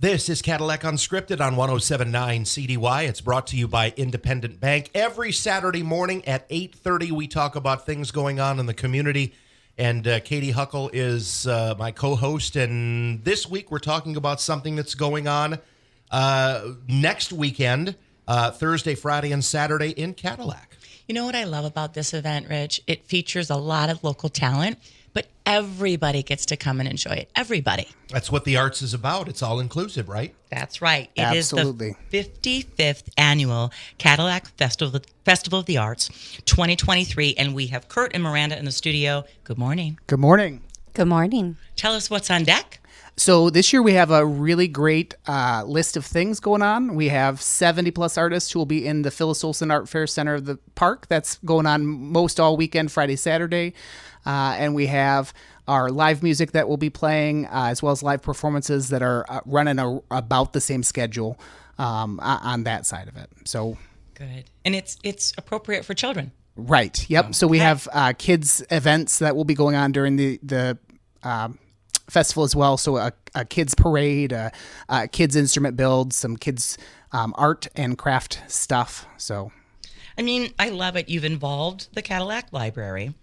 This is Cadillac Unscripted on 107.9 CDY. It's brought to you by Independent Bank. Every Saturday morning at 8:30, we talk about things going on in the community. And Katie Huckle is my co-host. And this week, we're talking about something that's going on next weekend, Thursday, Friday, and Saturday in Cadillac. You know what I love about this event, Rich? It features a lot of local talent, but everybody gets to come and enjoy it. Everybody. That's what the arts is about. It's all inclusive, right? That's right. It Absolutely. is the 55th annual Cadillac Festival of the Arts 2023, and we have Kurt and Miranda in the studio. Good morning. Good morning. Good morning. Tell us what's on deck. So this year we have a really great list of things going on. We have 70 plus artists who will be in the Phyllis Olson Art Fair Center of the Park. That's going on most all weekend, Friday, Saturday. And we have our live music that will be playing, as well as live performances that are running about the same schedule on that side of it. So Good. And it's appropriate for children. right, yep. So we have kids events that will be going on during the festival as well. So a kids parade, a kids instrument build, some kids art and craft stuff. So, I mean, I love it. You've involved the Cadillac Library.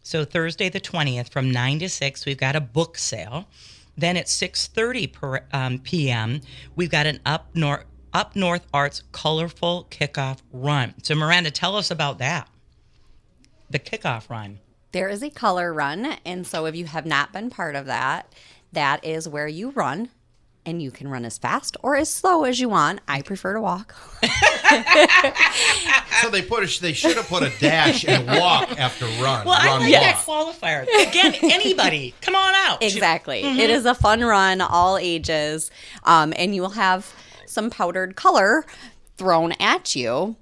So Thursday the 20th from 9 to 6, we've got a book sale. Then at 6:30 p.m., we've got an Up North Arts colorful kickoff run. So Miranda, tell us about that. The kickoff run. There is a color run, and so if you have not been part of that, that is where you run, and you can run as fast or as slow as you want. I prefer to walk. So they should have put a dash and walk after run. Well, I run, like walk. that qualifier. Again, anybody, come on out. Exactly. It is a fun run, all ages, and you will have some powdered color thrown at you.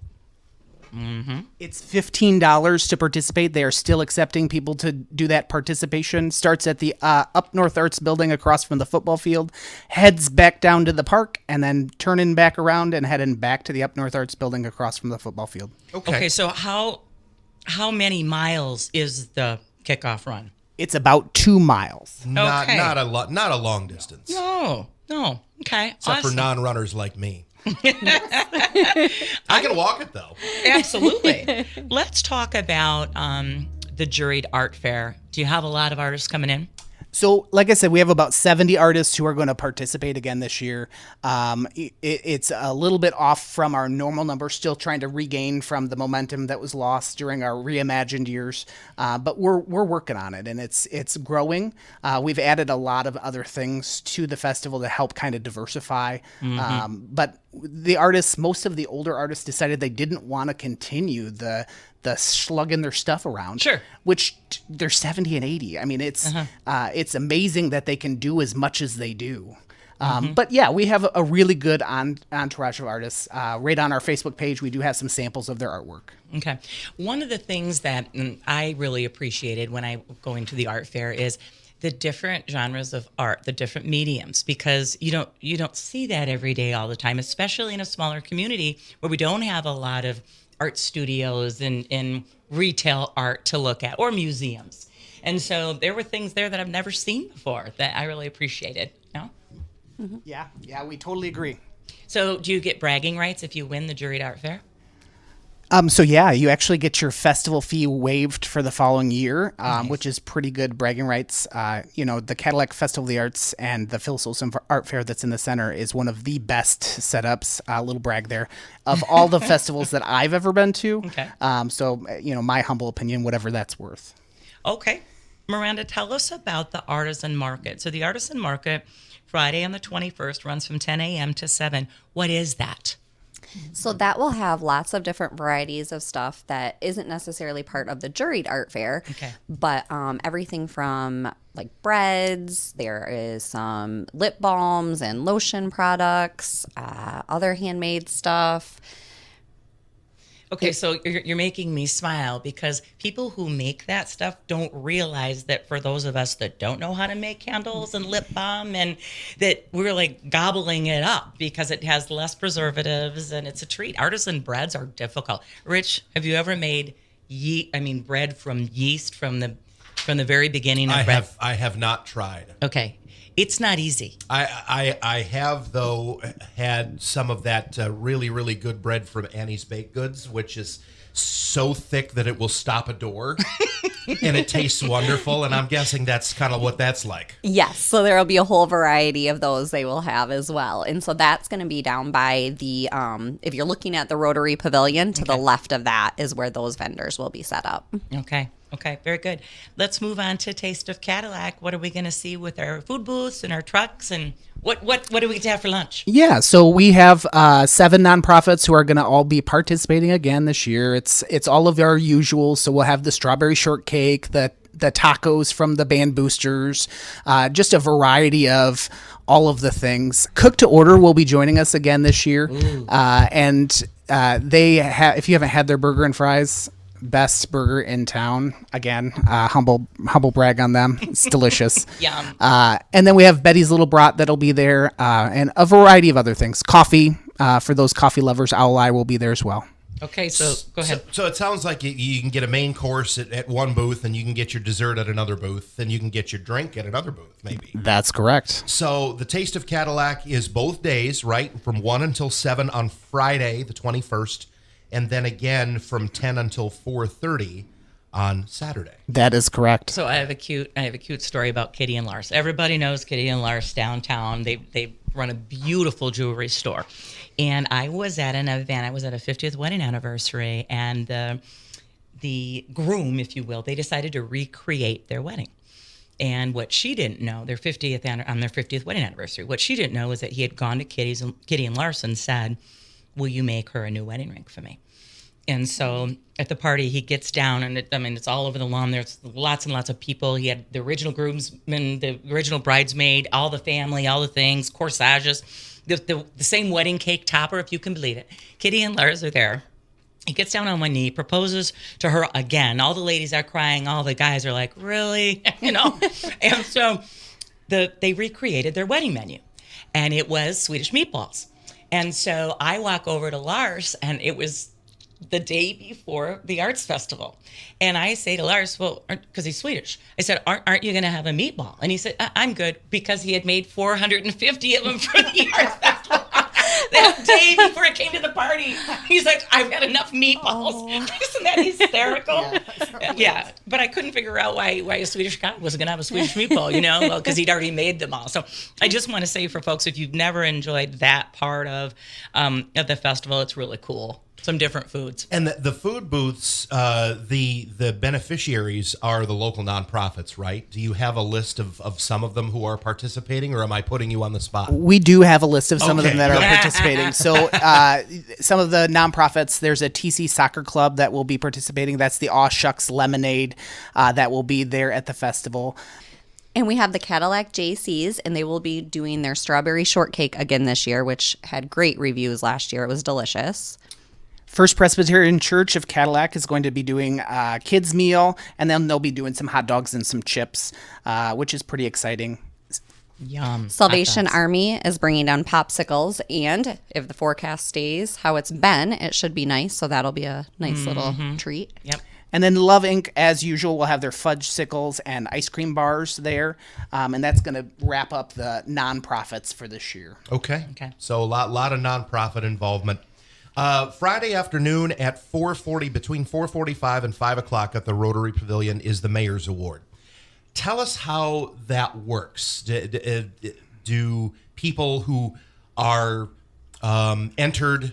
it's $15 to participate. They are still accepting people to do that. Participation starts at the Up North Arts building across from the football field, heads back down to the park, and then turning back around and heading back to the Up North Arts building across from the football field. Okay, so how many miles is the kickoff run? It's about 2 miles. Okay. Not a long distance. No. Okay, Except for awesome. non-runners like me. I can walk it though. Absolutely. Let's talk about the juried art fair. Do you have a lot of artists coming in? So, like I said, we have about 70 artists who are going to participate again this year. It's a little bit off from our normal number, still trying to regain from the momentum that was lost during our reimagined years. But we're working on it, and it's growing. We've added a lot of other things to the festival to help kind of diversify. But the artists, most of the older artists, decided they didn't want to continue the slugging their stuff around. Sure. Which they're 70 and 80. I mean, it's amazing that they can do as much as they do. But yeah, we have a really good entourage of artists. Right on our Facebook page, we do have some samples of their artwork. Okay. One of the things that I really appreciated when I go into the art fair is the different genres of art, the different mediums, because you don't see that every day all the time, especially in a smaller community where we don't have a lot of art studios and retail art to look at, or museums. And so there were things there that I've never seen before that I really appreciated. No? Yeah, we totally agree. So do you get bragging rights if you win the juried art fair? So yeah, you actually get your festival fee waived for the following year, which is pretty good bragging rights. The Cadillac Festival of the Arts and the Phyllis Olson Art Fair that's in the center is one of the best setups, a little brag there, of all the festivals that I've ever been to. Okay. So my humble opinion, whatever that's worth. Okay. Miranda, tell us about the Artisan Market. So the Artisan Market, Friday on the 21st, runs from 10 a.m. to 7. What is that? So that will have lots of different varieties of stuff that isn't necessarily part of the juried art fair. Okay. But everything from like breads, there is some lip balms and lotion products, other handmade stuff. Okay, so you're making me smile because people who make that stuff don't realize that for those of us that don't know how to make candles and lip balm, and that we're like gobbling it up because it has less preservatives and it's a treat. Artisan breads are difficult. Rich, have you ever made bread from yeast from the very beginning of bread? I have not tried. Okay. It's not easy. I have, though, had some of that really, really good bread from Annie's Baked Goods, which is so thick that it will stop a door. And it tastes wonderful, and I'm guessing that's kind of what that's like. Yes, so there will be a whole variety of those they will have as well. And so that's going to be down by the, if you're looking at the Rotary Pavilion, to the left of that is where those vendors will be set up. Okay, very good. Let's move on to Taste of Cadillac. What are we going to see with our food booths and our trucks, and what do we get to have for lunch? Yeah, so we have 7 nonprofits who are going to all be participating again this year. It's all of our usuals. So we'll have the strawberry shortcake, the tacos from the band boosters, just a variety of all of the things. Cook to Order will be joining us again this year, and they if you haven't had their burger and fries, best burger in town. Again, humble brag on them. It's delicious. Yum. And then we have Betty's Little Brat that'll be there, and a variety of other things. Coffee, for those coffee lovers, Owl Eye will be there as well. Okay, so go ahead. So it sounds like you can get a main course at one booth, and you can get your dessert at another booth, and you can get your drink at another booth, maybe. That's correct. So the Taste of Cadillac is both days, right? From 1 until 7 on Friday, the 21st, and then again from 10 until 4:30 on Saturday. That is correct. So I have a cute story about Kitty and Lars. Everybody knows Kitty and Lars downtown. They run a beautiful jewelry store. And I was at an event. I was at a 50th wedding anniversary, and the groom, if you will, they decided to recreate their wedding. And what she didn't know, their 50th wedding anniversary, what she didn't know was that he had gone to Kitty and Lars and said, "Will you make her a new wedding ring for me?" And so at the party, he gets down, and it's all over the lawn. There's lots and lots of people. He had the original groomsmen, the original bridesmaid, all the family, all the things, corsages, the same wedding cake topper, if you can believe it. Kitty and Lars are there. He gets down on one knee, proposes to her again. All the ladies are crying. All the guys are like, really? And so they recreated their wedding menu, and it was Swedish meatballs. And so I walk over to Lars, and it was the day before the arts festival. And I say to Lars, well, because he's Swedish, I said, aren't you going to have a meatball? And he said, I'm good, because he had made 450 of them for the arts festival. That day before it came to the party, he's like, I've had enough meatballs. Oh. Isn't that hysterical? Yeah. But I couldn't figure out why a Swedish guy wasn't going to have a Swedish meatball, well, because he'd already made them all. So I just want to say for folks, if you've never enjoyed that part of the festival, it's really cool. Some different foods. And the food booths, the beneficiaries are the local nonprofits, right? Do you have a list of some of them who are participating, or am I putting you on the spot? We do have a list of some of them that are participating. So some of the nonprofits, there's a TC Soccer Club that will be participating. That's the Aw Shucks Lemonade that will be there at the festival. And we have the Cadillac JCs, and they will be doing their strawberry shortcake again this year, which had great reviews last year. It was delicious. First Presbyterian Church of Cadlac is going to be doing a kids meal, and then they'll be doing some hot dogs and some chips, which is pretty exciting. Yum. Salvation Army is bringing down popsicles, and if the forecast stays how it's been, it should be nice. So that'll be a nice little treat. Yep. And then Love Inc., as usual, will have their fudge sickles and ice cream bars there, and that's going to wrap up the nonprofits for this year. Okay. So a lot of nonprofit involvement. Friday afternoon at 4:40, between 4:45 and 5 o'clock at the Rotary Pavilion is the Mayor's Award. Tell us how that works. Do people who are entered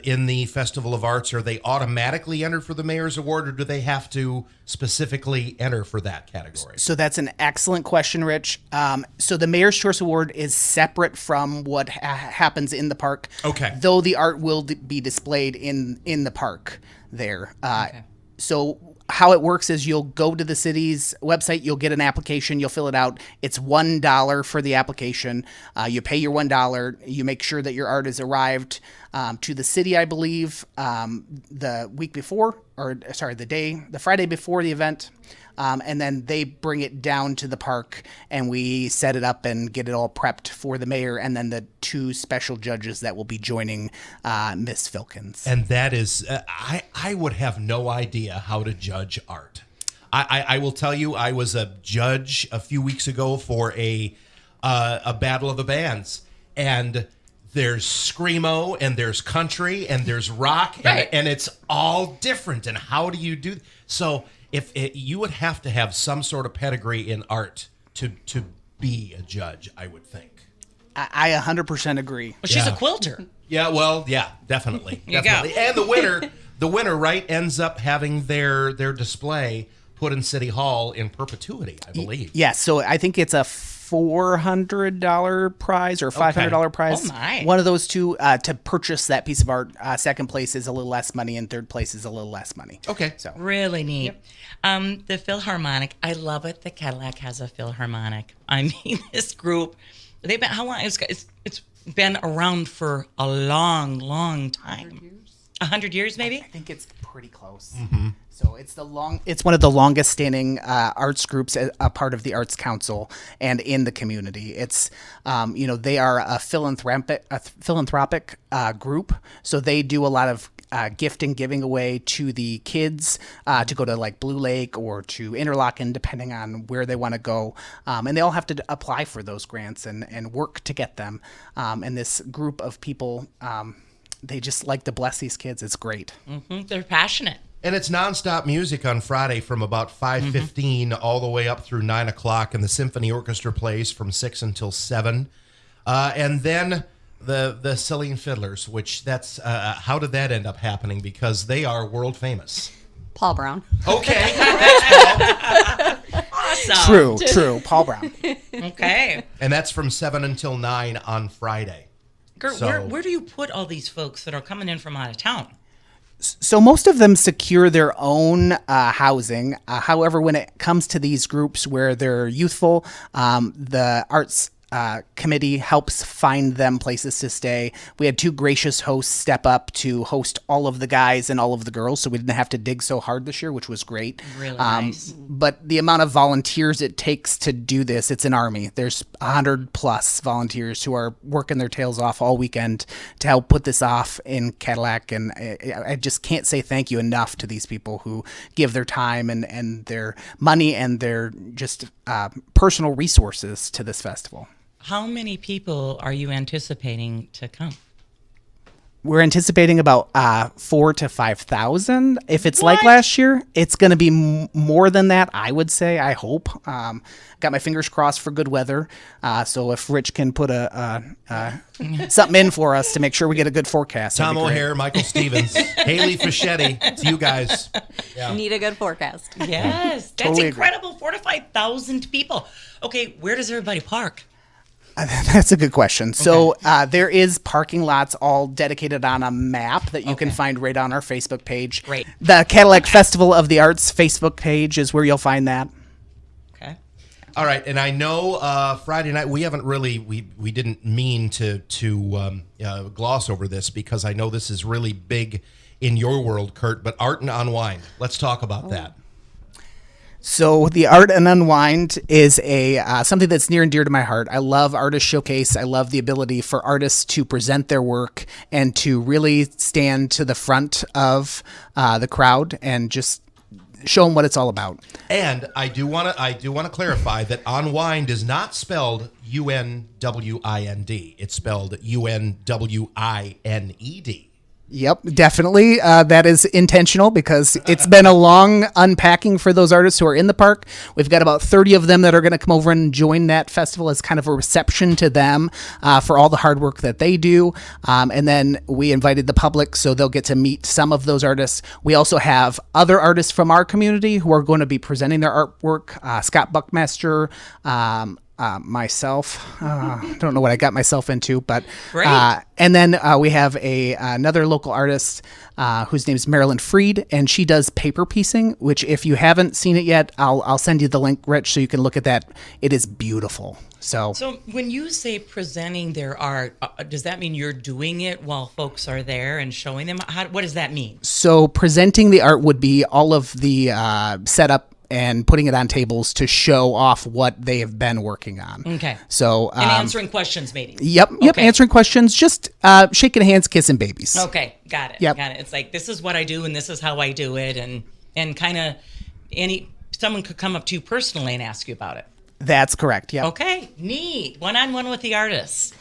in the Festival of Arts, are they automatically entered for the Mayor's Award, or do they have to specifically enter for that category? So that's an excellent question, Rich. So the Mayor's Choice Award is separate from what happens in the park. Okay. Though the art will be displayed in the park there. So how it works is you'll go to the city's website, you'll get an application, you'll fill it out. It's $1 for the application. You pay your $1. You make sure that your art has arrived to the city, I believe, the week before, the Friday before the event. And then they bring it down to the park, and we set it up and get it all prepped for the mayor and then the 2 special judges that will be joining Miss Filkins. And that is, I would have no idea how to judge art. I will tell you, I was a judge a few weeks ago for a a battle of the bands, and there's screamo, and there's country, and there's rock, and it's all different. And how do you do? So you would have to have some sort of pedigree in art to be a judge, I would think. I 100% agree. Well, she's a quilter. Yeah, well, yeah, definitely. You definitely. go. And the winner, right, ends up having their display put in City Hall in perpetuity, I believe. Yeah, so I think it's a $400 prize or $500 prize. Oh, my. One of those two to purchase that piece of art. Second place is a little less money, and third place is a little less money. Okay. So Really neat. The Philharmonic, I love it. The Cadlac has a Philharmonic. I mean, this group, they've been, how long? It's been around for a long, long time. 100 years, maybe? I think it's pretty close. So it's one of the longest standing arts groups, a part of the Arts Council and in the community. It's they are a philanthropic group, so they do a lot of giving away to the kids to go to like Blue Lake or to Interlochen, depending on where they want to go. And they all have to apply for those grants and work to get them. And this group of people, they just like to bless these kids. It's great. Mm-hmm. They're passionate. And it's nonstop music on Friday from about 5:15 all the way up through 9 o'clock, and the symphony orchestra plays from 6 until 7. And then the Celine Fiddlers, which that's how did that end up happening? Because they are world famous. Paul Brown. Okay. Awesome. True. Paul Brown. Okay. And that's from 7 until 9 on Friday. Gert, So- where do you put all these folks that are coming in from out of town? So most of them secure their own housing. However, when it comes to these groups where they're youthful, the arts committee helps find them places to stay. We had two gracious hosts step up to host all of the guys and all of the girls, so we didn't have to dig so hard this year, which was great. Really nice. But the amount of volunteers it takes to do this, it's an army. There's 100 plus volunteers who are working their tails off all weekend to help put this off in Cadillac, and I just can't say thank you enough to these people who give their time and their money and their just personal resources to this festival. How many people are you anticipating to come? We're anticipating about 4,000 to 5,000. If it's like last year, it's going to be more than that, I would say. I hope. Got my fingers crossed for good weather. So if Rich can put something in for us to make sure we get a good forecast. Tom O'Hare, Michael Stevens, Haley Fischetti. It's you guys. Yeah. Need a good forecast. Yes, that's Totally incredible. 4,000 to 5,000 people. Okay, where does everybody park? That's a good question. So there is parking lots all dedicated on a map that you can find right on our Facebook page. Great. The Cadillac Festival of the Arts Facebook page is where you'll find that. Okay. All right, and I know Friday night we haven't really we didn't mean to gloss over this because I know this is really big in your world, Kurt. But Art and Unwind. Let's talk about that. So the Art and Unwind is something that's near and dear to my heart. I love Artist Showcase. I love the ability for artists to present their work and to really stand to the front of the crowd and just show them what it's all about. And I do want to clarify that Unwind is not spelled UNWIND. It's spelled UNWINED. Yep, definitely. That is intentional because it's been a long unpacking for those artists who are in the park. We've got about 30 of them that are going to come over and join that festival as kind of a reception to them for all the hard work that they do. And then we invited the public so they'll get to meet some of those artists. We also have other artists from our community who are going to be presenting their artwork. Scott Buckmaster, myself, don't know what I got myself into, but and then we have another local artist whose name is Marilyn Freed, and she does paper piecing, which if you haven't seen it yet, I'll send you the link, Rich, so you can look at that. It is beautiful. So when you say presenting their art, does that mean you're doing it while folks are there and showing them? What does that mean? So presenting the art would be all of the setup and putting it on tables to show off what they have been working on. Okay. So And answering questions, maybe. Yep. Okay. Answering questions, just shaking hands, kissing babies. Okay, got it. Yep. Got it. It's like this is what I do and this is how I do it, and kind of someone could come up to you personally and ask you about it. That's correct. Yeah. Okay, neat. One-on-one with the artists.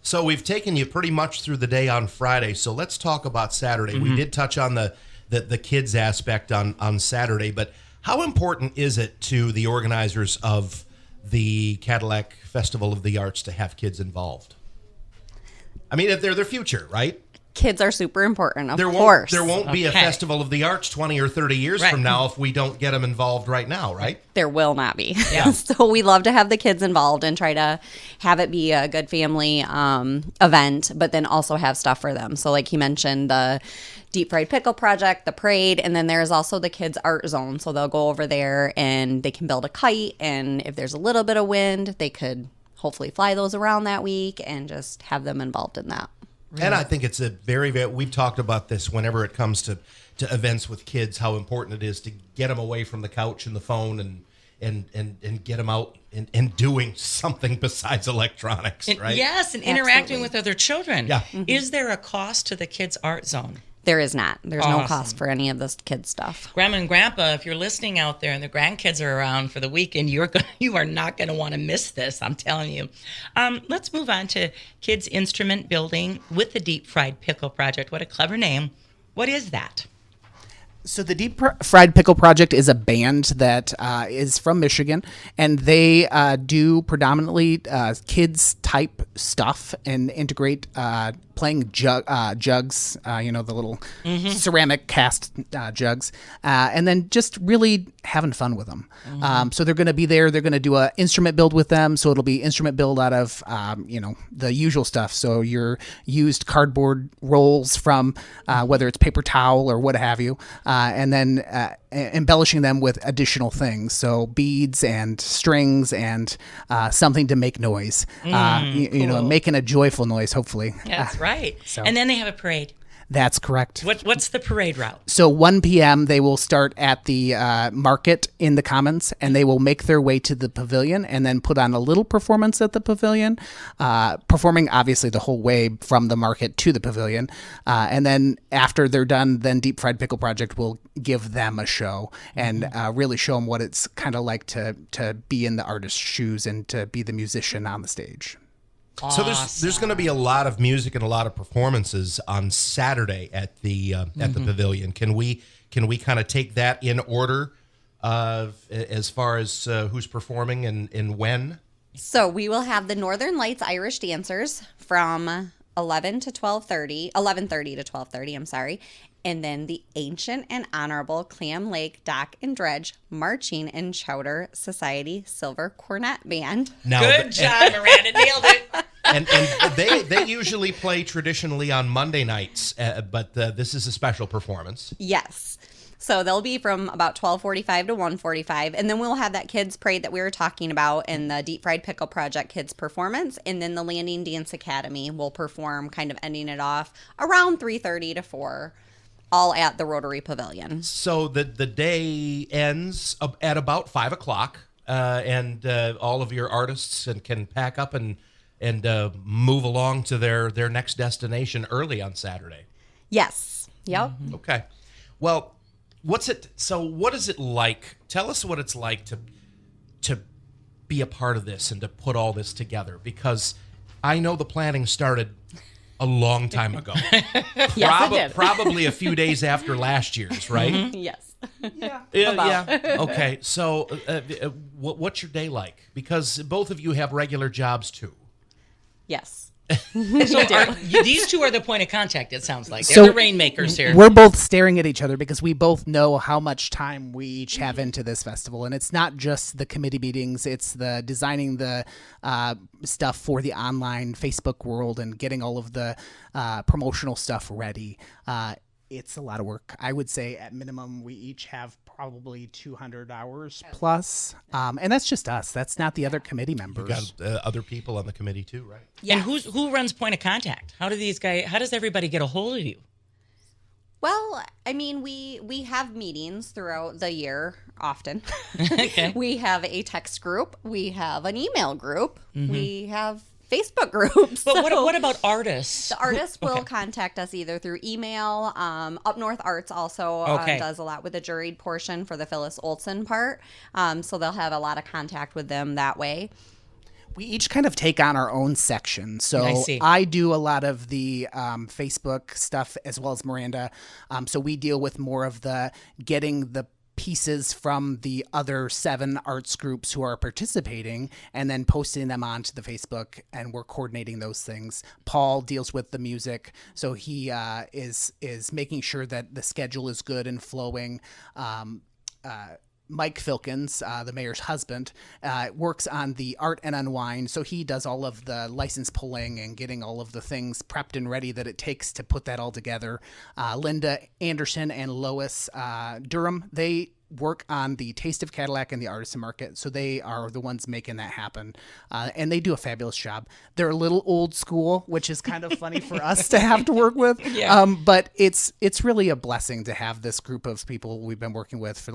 So we've taken you pretty much through the day on Friday. So let's talk about Saturday. We did touch on the kids aspect on Saturday, but how important is it to the organizers of the Cadillac Festival of the Arts to have kids involved? I mean, if they're their future, right? Kids are super important, of There course. won't be a Okay. Festival of the Arts 20 or 30 years Right. from now if we don't get them involved right now, right? There will not be. Yeah. So we love to have the kids involved and try to have it be a good family event, but then also have stuff for them. So like you mentioned, the Deep Fried Pickle Project, the parade, and then there's also the kids' art zone. So they'll go over there and they can build a kite, and if there's a little bit of wind, they could hopefully fly those around that week and just have them involved in that. And I think it's a very, we've talked about this whenever it comes to events with kids, how important it is to get them away from the couch and the phone and get them out and doing something besides electronics, And- right? Yes, and interacting Absolutely. with other children. Yeah. Is there a cost to the kids' art zone? There is not. There's no Awesome. cost for any of this kids stuff. Grandma and Grandpa, if you're listening out there and the grandkids are around for the weekend, you are not going to want to miss this. I'm telling you. Let's move on to kids instrument building with the Deep Fried Pickle Project. What a clever name! What is that? So the Deep Fried Pickle Project is a band that is from Michigan, and they do predominantly kids type stuff and integrate playing jugs, the little ceramic cast jugs, and then just really having fun with them. So they're going to be there. They're going to do an instrument build with them. So it'll be instrument build out of the usual stuff. So your used cardboard rolls from whether it's paper towel or what have you. And then embellishing them with additional things, so beads and strings and something to make noise. Cool. Making a joyful noise, hopefully. That's right. so- And then they have a parade. That's correct. What's the parade route? So 1 p.m. they will start at the market in the Commons, and they will make their way to the pavilion and then put on a little performance at the pavilion, performing obviously the whole way from the market to the pavilion. And then after they're done, then Deep Fried Pickle Project will give them a show and really show them what it's kind of like to be in the artist's shoes and to be the musician on the stage. So there's going to be a lot of music and a lot of performances on Saturday at the pavilion. Can we kind of take that in order as far as who's performing and when? So we will have the Northern Lights Irish Dancers from 11:30 to 12:30, I'm sorry. And then the Ancient and Honorable Clam Lake Dock and Dredge Marching and Chowder Society Silver Cornet Band. Now, Good job, Miranda. Nailed it. And they usually play traditionally on Monday nights, but this is a special performance. Yes. So they'll be from about 12:45 to 1:45, and then we'll have that kids parade that we were talking about and the Deep Fried Pickle Project kids performance, and then the Landing Dance Academy will perform, kind of ending it off around 3:30 to 4, all at the Rotary Pavilion. So the day ends at about 5 o'clock, and all of your artists can pack up and move along to their next destination early on Saturday. Yes. Yep. Okay. Well, what is it like? Tell us what it's like to be a part of this and to put all this together, because I know the planning started a long time ago. Yes, it did. Probably a few days after last year's, right? Yes. Yeah. Okay. So, what's your day like? Because both of you have regular jobs too. Yes. So these two are the point of contact, it sounds like. They're So the rainmakers here. We're both staring at each other because we both know how much time we each have into this festival. And it's not just the committee meetings, it's the designing the stuff for the online Facebook world and getting all of the promotional stuff ready. It's a lot of work. I would say at minimum we each have probably 200 hours plus. And that's just us. That's not the other committee You members. got other people on the committee too, right? And who runs point of contact? How does everybody get a hold of you? Well, I mean, we have meetings throughout the year often. Okay. We have a text group. We have an email group. We have Facebook groups. But So what about artists? the artists will contact us either through email. Up North Arts also does a lot with the juried portion for the Phyllis Olsen part. So they'll have a lot of contact with them that way. We each kind of take on our own section. So I see. I do a lot of the Facebook stuff as well as Miranda. So we deal with more of the getting the pieces from the other 7 arts groups who are participating and then posting them onto the Facebook, and we're coordinating those things. Paul deals with the music, so he is making sure that the schedule is good and flowing. Mike Filkins, the mayor's husband, works on the art and unwind. So he does all of the license pulling and getting all of the things prepped and ready that it takes to put that all together. Linda Anderson and Lois Durham, they work on the Taste of Cadillac and the Artisan Market. So they are the ones making that happen. And they do a fabulous job. They're a little old school, which is kind of funny for us to have to work with. Yeah. But it's really a blessing to have this group of people we've been working with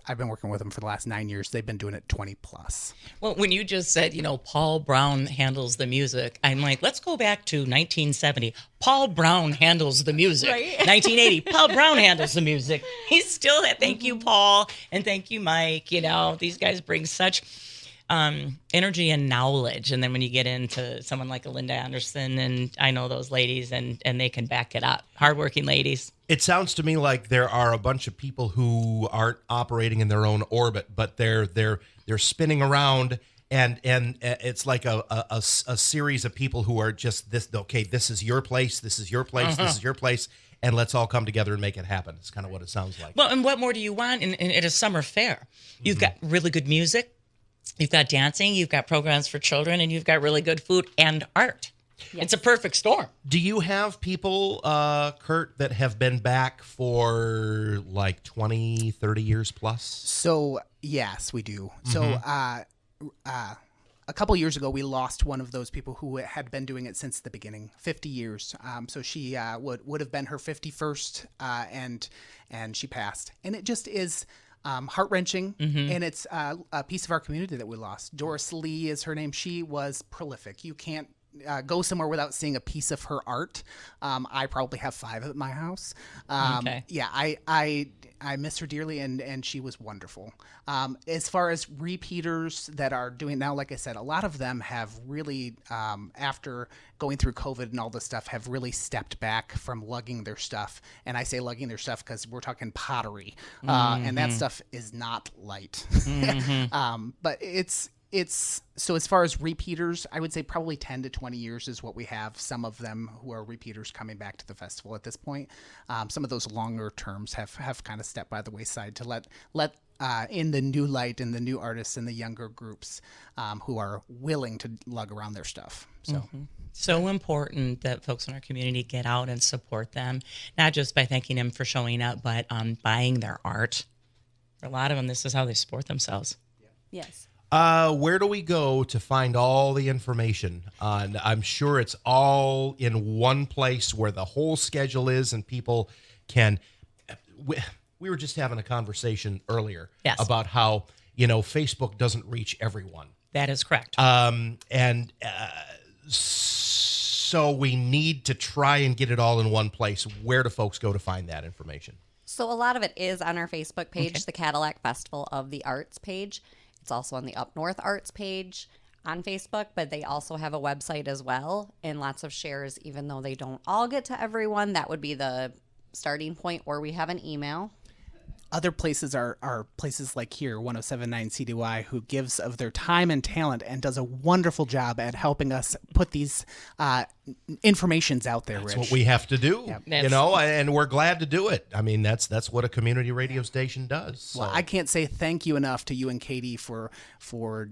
I've been working with them for the last 9 years. They've been doing it 20 plus. Well, when you just said, Paul Brown handles the music, I'm like, let's go back to 1970. Paul Brown handles the music. Right. 1980, Paul Brown handles the music. He's still there. Thank you, Paul. And thank you, Mike. These guys bring such energy and knowledge. And then when you get into someone like a Linda Anderson, and I know those ladies, and they can back it up. Hardworking ladies. It sounds to me like there are a bunch of people who aren't operating in their own orbit, but they're spinning around, and it's like a series of people who are just this. Okay, this is your place. This is your place. This is your place. And let's all come together and make it happen. It's kind of what it sounds like. Well, and what more do you want at a summer fair? You've got really good music, you've got dancing, you've got programs for children, and you've got really good food and art. Yes. It's a perfect storm. Do you have people, Kurt, that have been back for like 20, 30 years plus? So, yes, we do. So, a couple years ago, we lost one of those people who had been doing it since the beginning, 50 years. So she would have been her 51st, and she passed. And it just is heart-wrenching, and it's a piece of our community that we lost. Doris Lee is her name. She was prolific. You can't go somewhere without seeing a piece of her art. I probably have 5 at my house. Okay. Yeah, I miss her dearly, and she was wonderful. As far as repeaters that are doing now, like I said, a lot of them have really, after going through COVID and all this stuff, have really stepped back from lugging their stuff. And I say lugging their stuff because we're talking pottery, and that stuff is not light. But it's so as far as repeaters, I would say probably 10 to 20 years is what we have. Some of them who are repeaters coming back to the festival at this point. Some of those longer terms have kind of stepped by the wayside to let in the new light and the new artists and the younger groups who are willing to lug around their stuff. So. So important that folks in our community get out and support them, not just by thanking them for showing up, but buying their art. For a lot of them, this is how they support themselves. Yes. Where do we go to find all the information? I'm sure it's all in one place where the whole schedule is, and people can. We were just having a conversation earlier about how Facebook doesn't reach everyone. That is correct. So we need to try and get it all in one place. Where do folks go to find that information? So a lot of it is on our Facebook page, the Cadillac Festival of the Arts page. It's also on the Up North Arts page on Facebook, but they also have a website as well, and lots of shares, even though they don't all get to everyone. That would be the starting point, or we have an email. Other places are places like here, 107.9 CDY, who gives of their time and talent and does a wonderful job at helping us put these informations out there, That's Rich. what we have to do, Yep. and we're glad to do it. I mean, that's what a community radio station does. So. Well, I can't say thank you enough to you and Katie for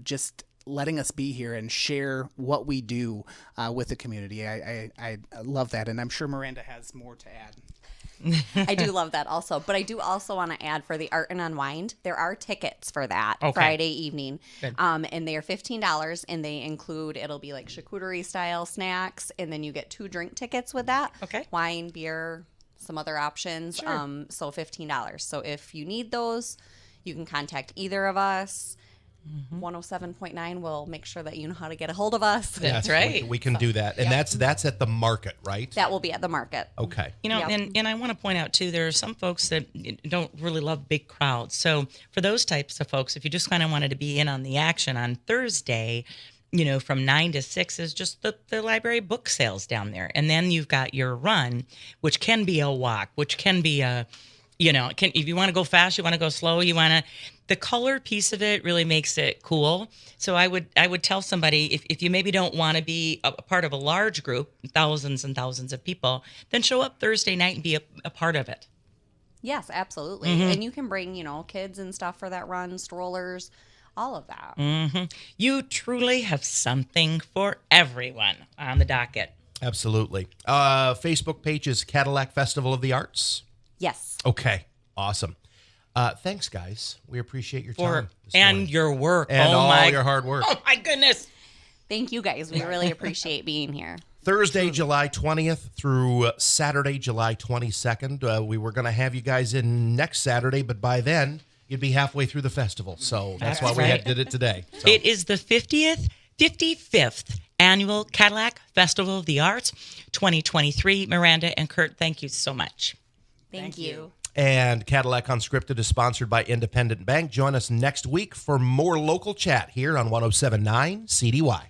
just letting us be here and share what we do with the community. I love that, and I'm sure Miranda has more to add. I do love that also. But I do also want to add for the Art and Unwind, there are tickets for that Friday evening. And they are $15, and they include, it'll be like charcuterie style snacks, and then you get 2 drink tickets with that. Okay. Wine, beer, some other options. Sure. So $15. So if you need those, you can contact either of us. 107.9 will make sure that you know how to get a hold of us. That's Yes, right. We can do that. And that's at the market, right? That will be at the market. Okay. You know, Yep. and I want to point out too, there are some folks that don't really love big crowds. So for those types of folks, if you just kind of wanted to be in on the action on Thursday, you know, from 9 to 6 is just the library book sales down there. And then you've got your run, which can be a walk, which can be a, you know, if you want to go fast, you want to go slow, the color piece of it really makes it cool. So I would tell somebody, if you maybe don't want to be a part of a large group, thousands and thousands of people, then show up Thursday night and be a part of it. Yes, absolutely. And you can bring, you know, kids and stuff for that run, strollers, all of that. You truly have something for everyone on the docket. Absolutely. Facebook page is Cadillac Festival of the Arts. Yes. Okay. Awesome. Thanks, guys. We appreciate your time. this And morning. your work. And oh all my, your hard work. Oh my goodness. Thank you guys. We really appreciate being here. Thursday, July 20th through Saturday, July 22nd. We were going to have you guys in next Saturday, but by then you'd be halfway through the festival. So that's why we right. did it today. So. It is the 55th annual Cadlac Festival of the Arts 2023. Miranda and Kurt, thank you so much. Thank you. And Cadillac Unscripted is sponsored by Independent Bank. Join us next week for more local chat here on 107.9 CDY.